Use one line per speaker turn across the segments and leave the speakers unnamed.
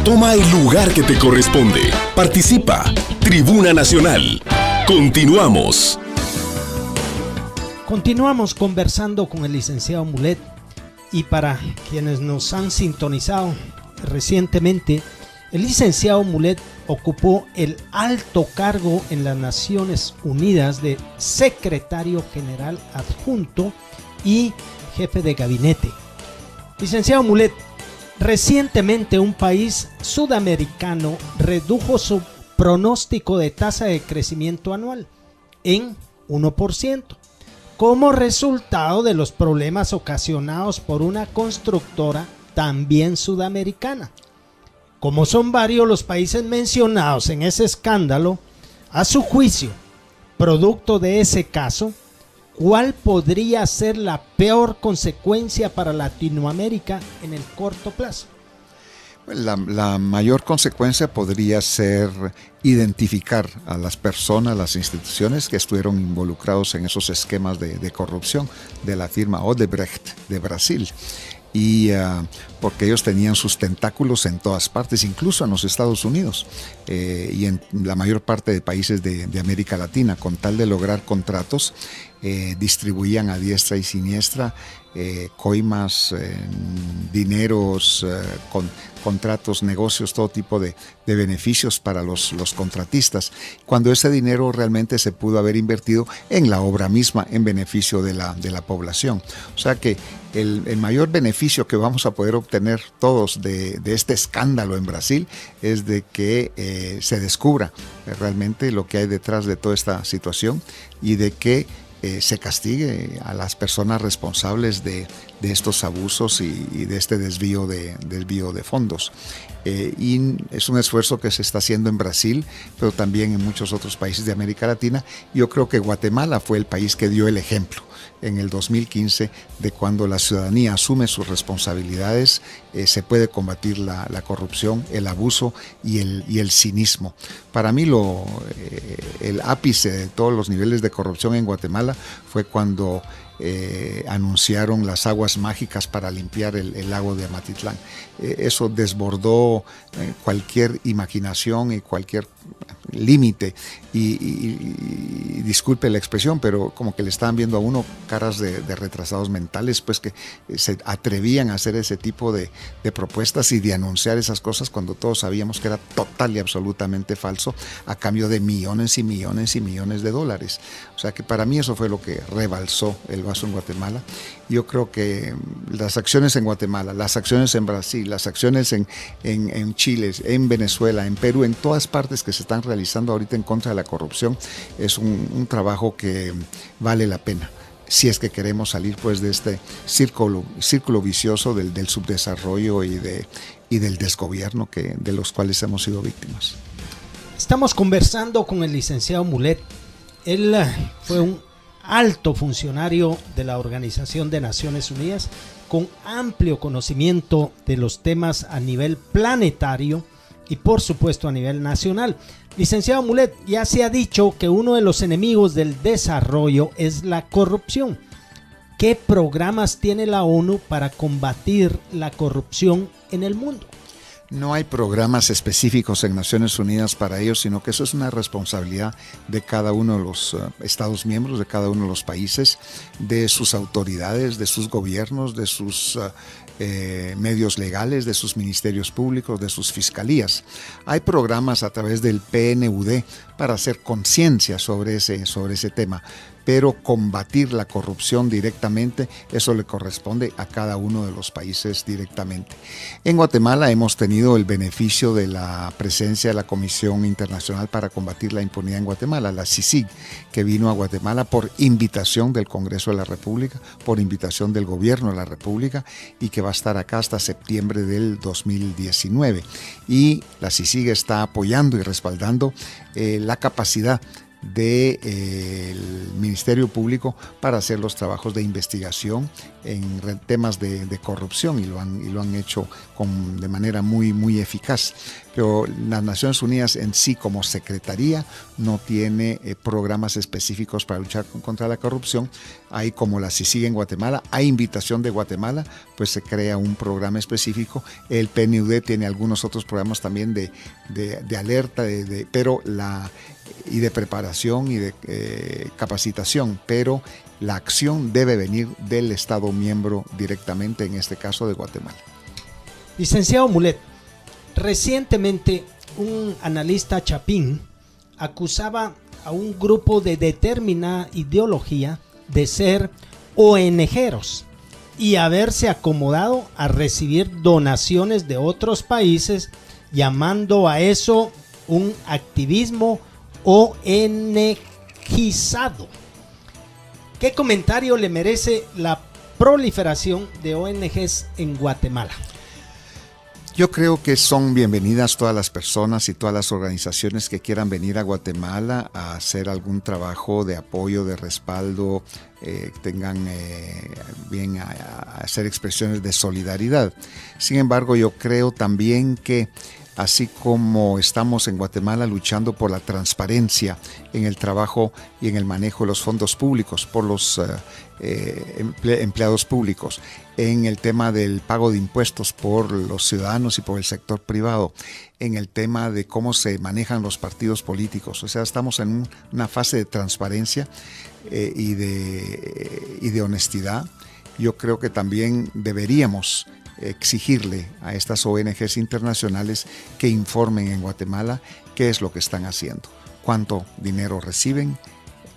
Toma el lugar que te corresponde. Participa. Tribuna Nacional. Continuamos.
Continuamos conversando con el licenciado Mulet, y para quienes nos han sintonizado recientemente, el licenciado Mulet ocupó el alto cargo en las Naciones Unidas de secretario general adjunto y jefe de gabinete. Licenciado Mulet, recientemente un país sudamericano redujo su pronóstico de tasa de crecimiento anual en 1%, como resultado de los problemas ocasionados por una constructora también sudamericana. Como son varios los países mencionados en ese escándalo, a su juicio, producto de ese caso, ¿cuál podría ser la peor consecuencia para Latinoamérica en el corto plazo?
La mayor consecuencia podría ser identificar a las personas, las instituciones que estuvieron involucrados en esos esquemas de corrupción de la firma Odebrecht de Brasil. Y porque ellos tenían sus tentáculos en todas partes, incluso en los Estados Unidos y en la mayor parte de países de América Latina, con tal de lograr contratos, distribuían a diestra y siniestra coimas, dineros, contratos, negocios, todo tipo de beneficios para los contratistas, cuando ese dinero realmente se pudo haber invertido en la obra misma, en beneficio de la población. O sea que el mayor beneficio que vamos a poder obtener todos de este escándalo en Brasil es de que se descubra realmente lo que hay detrás de toda esta situación y de que se castigue a las personas responsables de estos abusos y de este desvío de fondos. Y es un esfuerzo que se está haciendo en Brasil, pero también en muchos otros países de América Latina. Yo creo que Guatemala fue el país que dio el ejemplo en el 2015 de cuando la ciudadanía asume sus responsabilidades, se puede combatir la corrupción, el abuso y el cinismo. Para mí el ápice de todos los niveles de corrupción en Guatemala fue cuando anunciaron las aguas mágicas para limpiar el lago de Amatitlán. Eso desbordó cualquier imaginación y cualquier límite y disculpe la expresión, pero como que le estaban viendo a uno caras de retrasados mentales, pues que se atrevían a hacer ese tipo de propuestas y de anunciar esas cosas cuando todos sabíamos que era total y absolutamente falso, a cambio de millones y millones y millones de dólares. O sea que para mí eso fue lo que rebalsó el vaso en Guatemala. Yo creo que las acciones en Guatemala, las acciones en Brasil, las acciones en Chile, en Venezuela, en Perú, en todas partes que se están realizando ahorita en contra de la corrupción, es un trabajo que vale la pena, si es que queremos salir pues de este círculo vicioso del subdesarrollo y del desgobierno de los cuales hemos sido víctimas.
Estamos conversando con el licenciado Mulet. Él fue un alto funcionario de la Organización de Naciones Unidas con amplio conocimiento de los temas a nivel planetario y por supuesto a nivel nacional. Licenciado Mulet, ya se ha dicho que uno de los enemigos del desarrollo es la corrupción. ¿Qué programas tiene la ONU para combatir la corrupción en el mundo?
No hay programas específicos en Naciones Unidas para ello, sino que eso es una responsabilidad de cada uno de los Estados miembros, de cada uno de los países, de sus autoridades, de sus gobiernos, de sus medios legales, de sus ministerios públicos, de sus fiscalías. Hay programas a través del PNUD para hacer conciencia sobre ese tema, pero combatir la corrupción directamente, eso le corresponde a cada uno de los países directamente. En Guatemala hemos tenido el beneficio de la presencia de la Comisión Internacional para Combatir la Impunidad en Guatemala, la CICIG, que vino a Guatemala por invitación del Congreso de la República, por invitación del Gobierno de la República, y que va a estar acá hasta septiembre del 2019. Y la CICIG está apoyando y respaldando la capacidad del Ministerio Público para hacer los trabajos de investigación en temas de corrupción y lo han hecho de manera muy, muy eficaz. pero las Naciones Unidas en sí como secretaría no tiene programas específicos para luchar contra la corrupción. Hay como la CICIG en Guatemala, hay invitación de Guatemala, pues se crea un programa específico. El PNUD tiene algunos otros programas también de alerta, pero y de preparación y de capacitación, pero la acción debe venir del Estado miembro directamente, en este caso de Guatemala.
Licenciado Mulet, recientemente un analista chapín acusaba a un grupo de determinada ideología de ser ONGeros y haberse acomodado a recibir donaciones de otros países, llamando a eso un activismo ONGizado. ¿Qué comentario le merece la proliferación de ONGs en Guatemala?
Yo creo que son bienvenidas todas las personas y todas las organizaciones que quieran venir a Guatemala a hacer algún trabajo de apoyo, de respaldo, tengan bien a hacer expresiones de solidaridad. Sin embargo, yo creo también que así como estamos en Guatemala luchando por la transparencia en el trabajo y en el manejo de los fondos públicos por los empleados públicos, en el tema del pago de impuestos por los ciudadanos y por el sector privado, en el tema de cómo se manejan los partidos políticos. O sea, estamos en una fase de transparencia y de honestidad. Yo creo que también deberíamos exigirle a estas ONGs internacionales que informen en Guatemala qué es lo que están haciendo, cuánto dinero reciben,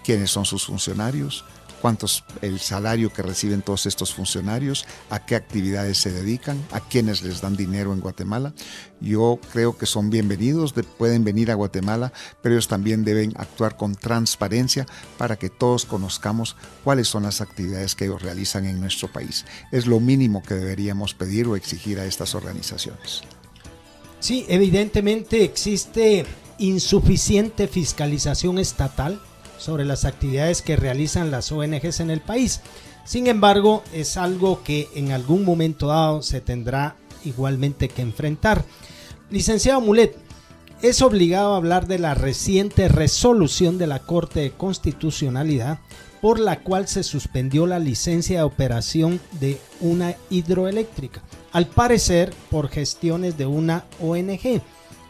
quiénes son sus funcionarios, cuántos el salario que reciben todos estos funcionarios, a qué actividades se dedican, a quiénes les dan dinero en Guatemala. Yo creo que son bienvenidos, pueden venir a Guatemala, pero ellos también deben actuar con transparencia para que todos conozcamos cuáles son las actividades que ellos realizan en nuestro país. Es lo mínimo que deberíamos pedir o exigir a estas organizaciones.
Sí, evidentemente existe insuficiente fiscalización estatal sobre las actividades que realizan las ONGs en el país. Sin embargo, es algo que en algún momento dado se tendrá igualmente que enfrentar. Licenciado Mulet, es obligado a hablar de la reciente resolución de la Corte de Constitucionalidad por la cual se suspendió la licencia de operación de una hidroeléctrica, al parecer por gestiones de una ONG.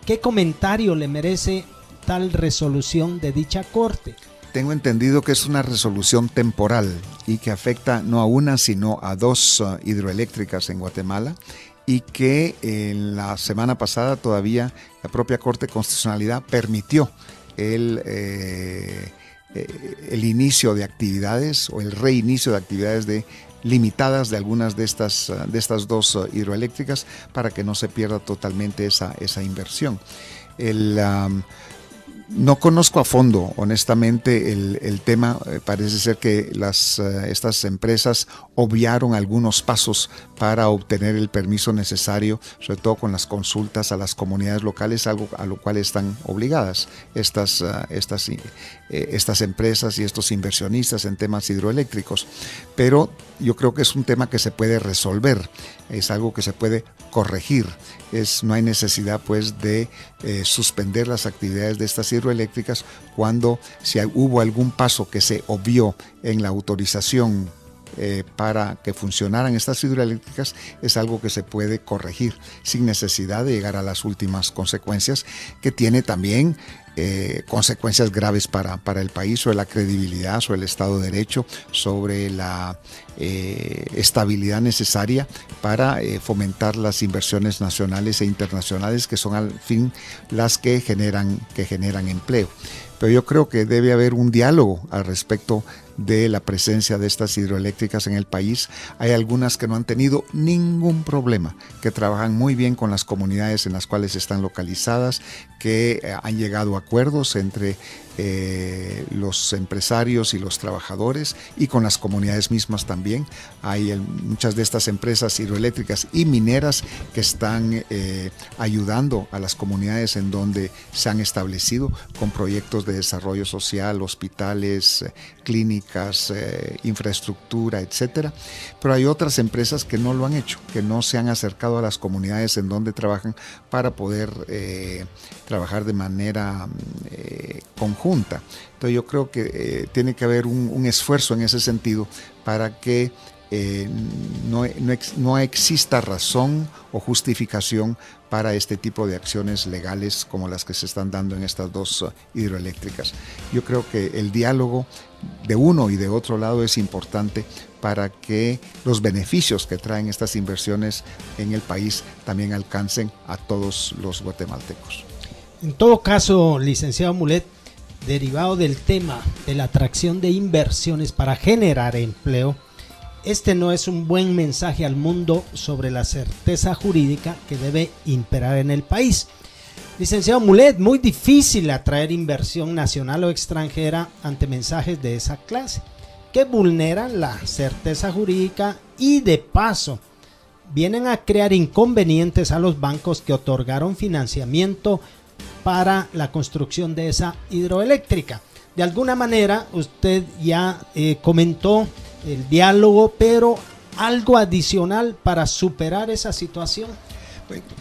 ¿Qué comentario le merece tal resolución de dicha Corte?
Tengo entendido que es una resolución temporal y que afecta no a una sino a dos hidroeléctricas en Guatemala, y que en la semana pasada todavía la propia Corte de Constitucionalidad permitió el inicio de actividades o el reinicio de actividades limitadas de algunas de estas dos hidroeléctricas para que no se pierda totalmente esa inversión. No conozco a fondo, honestamente, el tema. Parece ser que estas empresas obviaron algunos pasos para obtener el permiso necesario, sobre todo con las consultas a las comunidades locales, algo a lo cual están obligadas estas empresas y estos inversionistas en temas hidroeléctricos. Pero yo creo que es un tema que se puede resolver, es algo que se puede corregir. No hay necesidad pues de suspender las actividades de estas hidroeléctricas cuando si hubo algún paso que se obvió en la autorización para que funcionaran estas hidroeléctricas, es algo que se puede corregir sin necesidad de llegar a las últimas consecuencias, que tiene también consecuencias graves para el país, sobre la credibilidad, sobre el Estado de Derecho, sobre la estabilidad necesaria para fomentar las inversiones nacionales e internacionales, que son al fin las que generan empleo. Pero yo creo que debe haber un diálogo al respecto de la presencia de estas hidroeléctricas en el país. Hay algunas que no han tenido ningún problema, que trabajan muy bien con las comunidades en las cuales están localizadas, que han llegado a acuerdos entre los empresarios y los trabajadores y con las comunidades mismas también. Hay muchas de estas empresas hidroeléctricas y mineras que están ayudando a las comunidades en donde se han establecido con proyectos de desarrollo social, hospitales, clínicas, infraestructura, etcétera. Pero hay otras empresas que no lo han hecho, que no se han acercado a las comunidades en donde trabajan para poder trabajar de manera conjunta. Entonces yo creo que tiene que haber un esfuerzo en ese sentido para que no exista razón o justificación para este tipo de acciones legales como las que se están dando en estas dos hidroeléctricas. Yo creo que el diálogo de uno y de otro lado es importante para que los beneficios que traen estas inversiones en el país también alcancen a todos los guatemaltecos.
En todo caso, licenciado Mulet, derivado del tema de la atracción de inversiones para generar empleo, este no es un buen mensaje al mundo sobre la certeza jurídica que debe imperar en el país. Licenciado Mulet, muy difícil atraer inversión nacional o extranjera ante mensajes de esa clase, que vulneran la certeza jurídica y de paso vienen a crear inconvenientes a los bancos que otorgaron financiamiento para la construcción de esa hidroeléctrica. De alguna manera usted ya comentó el diálogo, pero algo adicional para superar esa situación.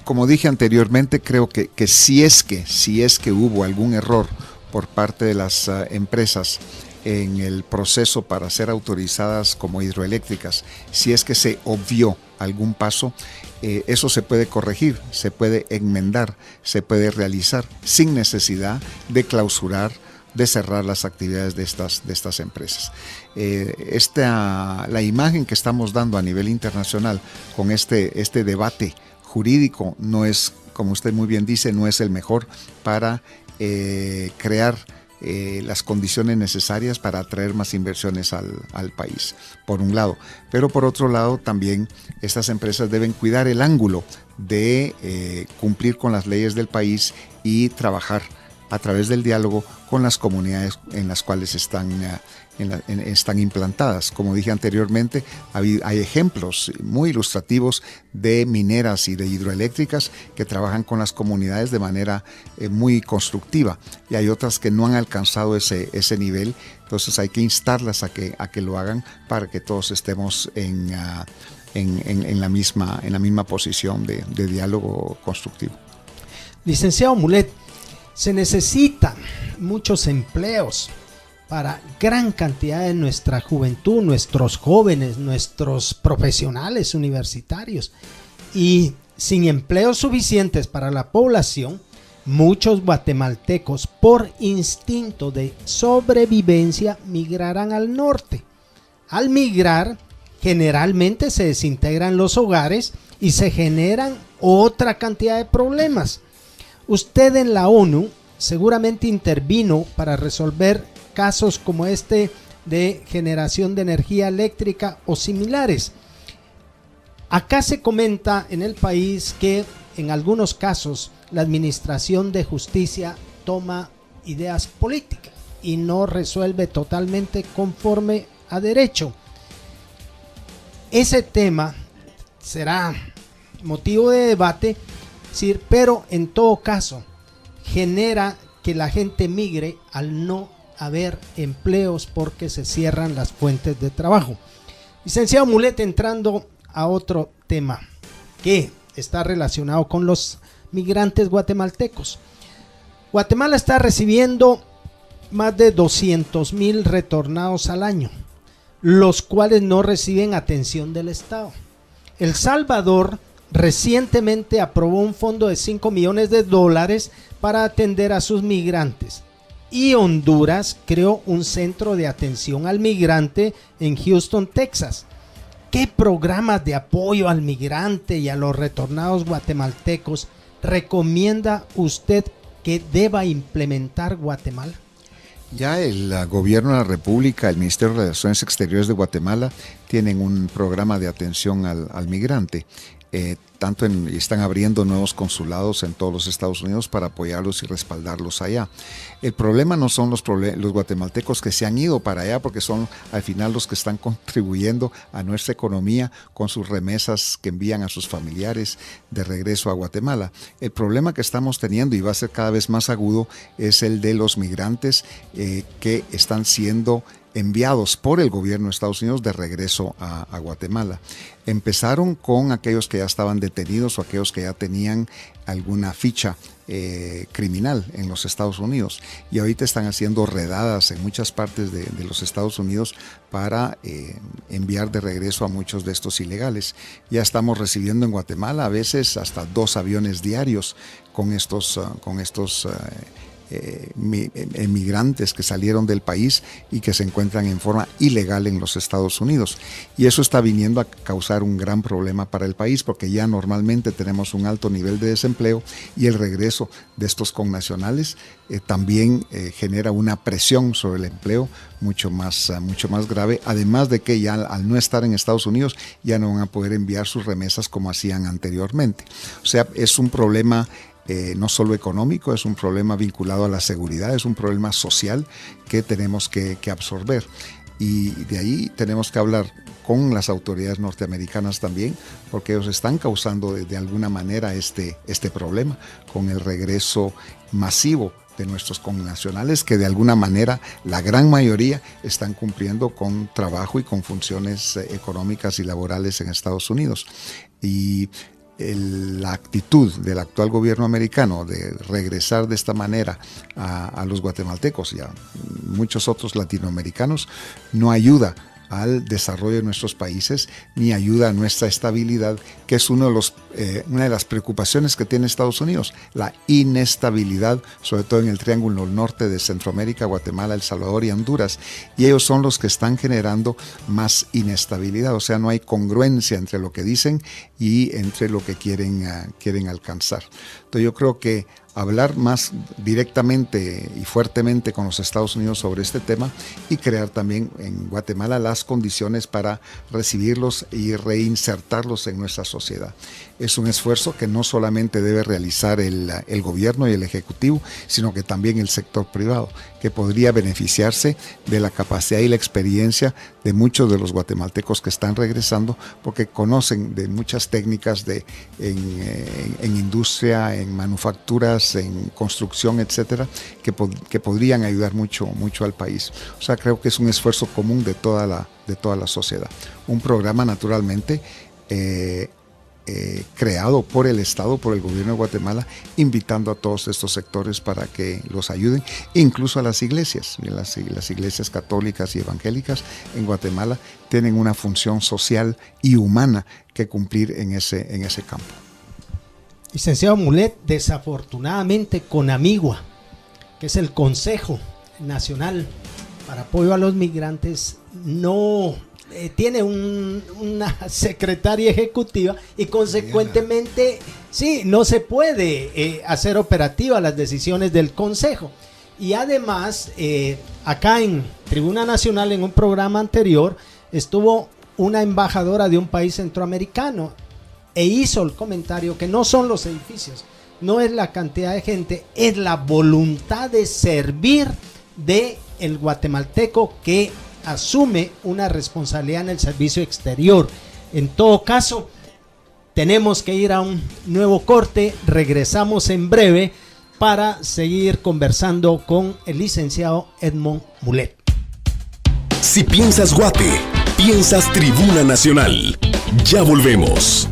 Como dije anteriormente, creo que si es que hubo algún error por parte de las empresas en el proceso para ser autorizadas como hidroeléctricas, si es que se obvió algún paso, eso se puede corregir, se puede enmendar, se puede realizar sin necesidad de clausurar, de cerrar las actividades de estas empresas. La imagen que estamos dando a nivel internacional con este debate jurídico no es, como usted muy bien dice, no es el mejor para crear las condiciones necesarias para atraer más inversiones al país, por un lado. Pero por otro lado, también estas empresas deben cuidar el ángulo de cumplir con las leyes del país y trabajar a través del diálogo con las comunidades en las cuales están implantadas. Como dije anteriormente, hay ejemplos muy ilustrativos de mineras y de hidroeléctricas que trabajan con las comunidades de manera muy constructiva, y hay otras que no han alcanzado ese nivel. Entonces hay que instarlas a que lo hagan para que todos estemos en la misma posición de diálogo constructivo.
Licenciado Mulet, se necesitan muchos empleos para gran cantidad de nuestra juventud, nuestros jóvenes, nuestros profesionales universitarios. Y sin empleos suficientes para la población, muchos guatemaltecos por instinto de sobrevivencia migrarán al norte. Al migrar, generalmente se desintegran los hogares y se generan otra cantidad de problemas. Usted en la ONU seguramente intervino para resolver casos como este de generación de energía eléctrica o similares. Acá se comenta en el país que en algunos casos la administración de justicia toma ideas políticas y no resuelve totalmente conforme a derecho. Ese tema será motivo de debate, pero en todo caso genera que la gente migre al no haber empleos porque se cierran las fuentes de trabajo. Licenciado Mulet, entrando a otro tema que está relacionado con los migrantes guatemaltecos. Guatemala está recibiendo más de 200,000 retornados al año, los cuales no reciben atención del Estado. El Salvador recientemente aprobó un fondo de $5 millones para atender a sus migrantes, y Honduras creó un centro de atención al migrante en Houston, Texas. ¿Qué programas de apoyo al migrante y a los retornados guatemaltecos recomienda usted que deba implementar Guatemala?
Ya el gobierno de la República, el Ministerio de Relaciones Exteriores de Guatemala tienen un programa de atención al migrante. están abriendo nuevos consulados en todos los Estados Unidos para apoyarlos y respaldarlos allá. El problema no son los guatemaltecos que se han ido para allá, porque son al final los que están contribuyendo a nuestra economía con sus remesas que envían a sus familiares de regreso a Guatemala. El problema que estamos teniendo, y va a ser cada vez más agudo, es el de los migrantes que están siendo enviados por el gobierno de Estados Unidos de regreso a Guatemala. Empezaron con aquellos que ya estaban detenidos o aquellos que ya tenían alguna ficha criminal en los Estados Unidos, y ahorita están haciendo redadas en muchas partes de los Estados Unidos para enviar de regreso a muchos de estos ilegales. Ya estamos recibiendo en Guatemala a veces hasta 2 aviones diarios con estos emigrantes que salieron del país y que se encuentran en forma ilegal en los Estados Unidos, y eso está viniendo a causar un gran problema para el país, porque ya normalmente tenemos un alto nivel de desempleo, y el regreso de estos connacionales también genera una presión sobre el empleo mucho más grave, además de que ya al no estar en Estados Unidos ya no van a poder enviar sus remesas como hacían anteriormente. O sea, es un problema no solo económico, es un problema vinculado a la seguridad, es un problema social que tenemos que absorber, y de ahí tenemos que hablar con las autoridades norteamericanas también, porque ellos están causando de alguna manera este problema con el regreso masivo de nuestros connacionales, que de alguna manera la gran mayoría están cumpliendo con trabajo y con funciones económicas y laborales en Estados Unidos. Y la actitud del actual gobierno americano de regresar de esta manera a los guatemaltecos y a muchos otros latinoamericanos no ayuda al desarrollo de nuestros países, ni ayuda a nuestra estabilidad, que es una de las preocupaciones que tiene Estados Unidos, la inestabilidad, sobre todo en el Triángulo Norte de Centroamérica, Guatemala, El Salvador y Honduras, y ellos son los que están generando más inestabilidad. O sea, no hay congruencia entre lo que dicen y entre lo que quieren alcanzar. Entonces yo creo que hablar más directamente y fuertemente con los Estados Unidos sobre este tema, y crear también en Guatemala las condiciones para recibirlos y reinsertarlos en nuestra sociedad. Es un esfuerzo que no solamente debe realizar el gobierno y el ejecutivo, sino que también el sector privado, que podría beneficiarse de la capacidad y la experiencia de muchos de los guatemaltecos que están regresando, porque conocen de muchas técnicas en industria, en manufacturas, en construcción, etcétera, que podrían ayudar mucho al país. O sea, creo que es un esfuerzo común de toda la sociedad. Un programa naturalmente creado por el Estado, por el gobierno de Guatemala, invitando a todos estos sectores para que los ayuden, incluso a las iglesias. Las iglesias católicas y evangélicas en Guatemala tienen una función social y humana que cumplir en ese campo.
Licenciado Mulet, desafortunadamente CONAMIGUA, que es el Consejo Nacional para Apoyo a los Migrantes, no tiene una secretaria ejecutiva, y consecuentemente no se puede hacer operativa las decisiones del Consejo. Y además, acá en Tribuna Nacional, en un programa anterior, estuvo una embajadora de un país centroamericano e hizo el comentario que no son los edificios, no es la cantidad de gente, es la voluntad de servir de el guatemalteco que asume una responsabilidad en el servicio exterior. En todo caso, tenemos que ir a un nuevo corte. Regresamos en breve para seguir conversando con el licenciado Edmond Mulet.
Si piensas Guate, piensas Tribuna Nacional. Ya volvemos.